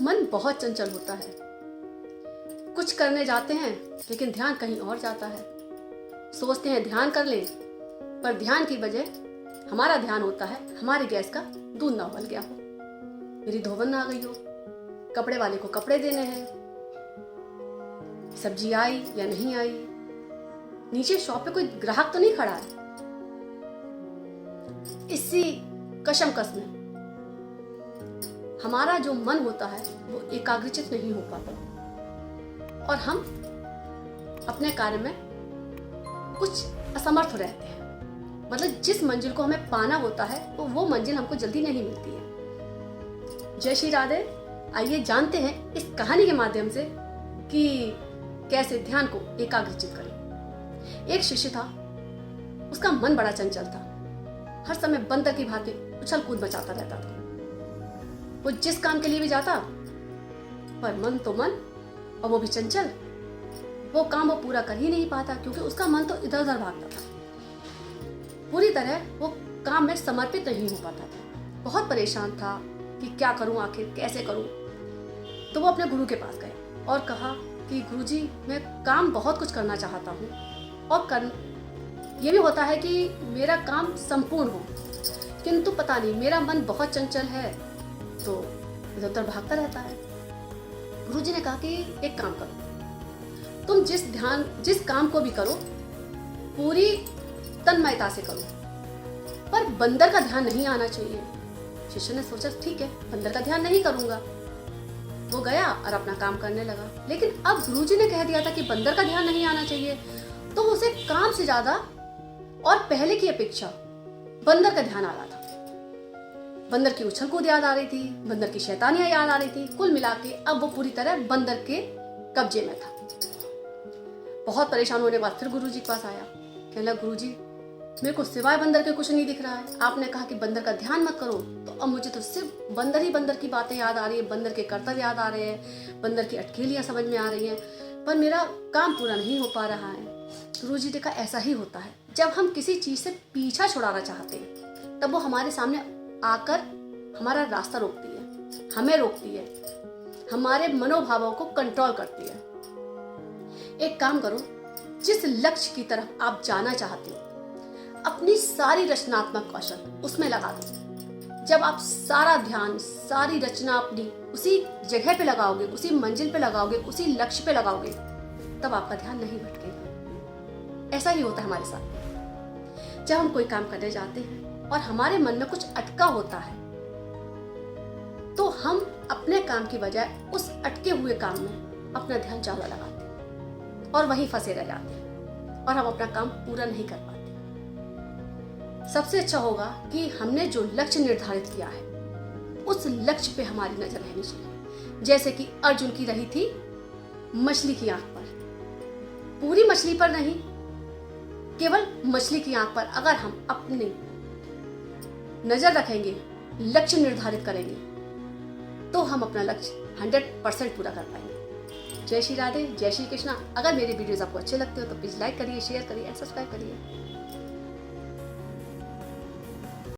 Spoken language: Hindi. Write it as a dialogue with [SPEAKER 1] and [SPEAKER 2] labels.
[SPEAKER 1] मन बहुत चंचल होता है। कुछ करने जाते हैं लेकिन ध्यान कहीं और जाता है। सोचते हैं ध्यान कर लें, पर ध्यान की बजाय हमारा ध्यान होता है हमारी गैस का दूध ना उबल गया हो, मेरी धोवन ना आ गई हो, कपड़े वाले को कपड़े देने हैं, सब्जी आई या नहीं आई, नीचे शॉप पे कोई ग्राहक तो नहीं खड़ा है। इसी कशमकश में हमारा जो मन होता है वो एकाग्रचित नहीं हो पाता और हम अपने कार्य में कुछ असमर्थ रहते हैं। मतलब जिस मंजिल को हमें पाना होता है वो मंजिल हमको जल्दी नहीं मिलती है। जय श्री राधे। आइए जानते हैं इस कहानी के माध्यम से कि कैसे ध्यान को एकाग्रचित करें। एक शिष्य था, उसका मन बड़ा चंचल था, हर समय बंदर की भांति उछल कूद मचाता रहता था। वो जिस काम के लिए भी जाता, पर मन तो मन और वो भी चंचल, वो काम वो पूरा कर ही नहीं पाता क्योंकि उसका मन तो इधर उधर भागता था। पूरी तरह वो काम में समर्पित नहीं हो पाता था। बहुत परेशान था कि क्या करूं, आखिर कैसे करूं। तो वो अपने गुरु के पास गया और कहा कि गुरुजी, मैं काम बहुत कुछ करना चाहता हूं और ये भी होता है कि मेरा काम संपूर्ण हो, किंतु पता नहीं मेरा मन बहुत चंचल है तो इधर उधर भागता रहता है। गुरुजी ने कहा कि एक काम करो, तुम जिस काम को भी करो पूरी तन्मयता से करो, पर बंदर का ध्यान नहीं आना चाहिए। शिष्य ने सोचा ठीक है, बंदर का ध्यान नहीं करूंगा। वो गया और अपना काम करने लगा। लेकिन अब गुरुजी ने कह दिया था कि बंदर का ध्यान नहीं आना चाहिए, तो उसे काम से ज्यादा और पहले की अपेक्षा बंदर का ध्यान आ रहा था। बंदर की उछल कूद याद आ रही थी, बंदर की शैतानियां याद आ रही थी। कुल मिला के अब वो पूरी तरह बंदर के कब्जे में था। बहुत परेशान होने के बाद फिर गुरुजी के पास आया। कहने लगा, गुरुजी, मेरे को सिवाय बंदर के कुछ नहीं दिख रहा है। आपने कहा कि बंदर का ध्यान मत करो, तो अब मुझे तो सिर्फ बंदर ही बंदर की बातें याद आ रही है, बंदर के कर्तव्य याद आ रहे हैं, बंदर की अटकेलियां समझ में आ रही हैं, पर मेरा काम पूरा नहीं हो पा रहा है। गुरुजी ने कहा, ऐसा ही होता है जब हम किसी चीज से पीछा छुड़ाना चाहते हैं, तब वो हमारे सामने आकर हमारा रास्ता रोकती है, हमें रोकती है, हमारे मनोभावों को कंट्रोल करती है। एक काम करो, जिस लक्ष्य की तरफ आप जाना चाहते हो अपनी सारी रचनात्मक कौशल उसमें लगा दो। जब आप सारा ध्यान, सारी रचना अपनी उसी जगह पे लगाओगे, उसी मंजिल पे लगाओगे, उसी लक्ष्य पे लगाओगे, तब आपका ध्यान नहीं भटकेगा। ऐसा ही होता है हमारे साथ। जब हम कोई काम करने जाते हैं और हमारे मन में कुछ अटका होता है, तो हम अपने काम की बजाय उस अटके हुए काम में अपना ध्यान ज्यादा लगाते हैं और वहीं फंसे रह जाते हैं और हम अपना काम पूरा नहीं कर पाते। सबसे अच्छा होगा कि हमने जो लक्ष्य निर्धारित किया है उस लक्ष्य पे हमारी नजर रहनी चाहिए। जैसे कि अर्जुन की रही थी मछली की आंख पर, पूरी मछली पर नहीं, केवल मछली की आंख पर। अगर हम अपनी नजर रखेंगे, लक्ष्य निर्धारित करेंगे, तो हम अपना लक्ष्य 100% पूरा कर पाएंगे। जय श्री राधे, जय श्री कृष्णा। अगर मेरे वीडियोस आपको अच्छे लगते हो तो प्लीज लाइक करिए, शेयर करिए, सब्सक्राइब करिए।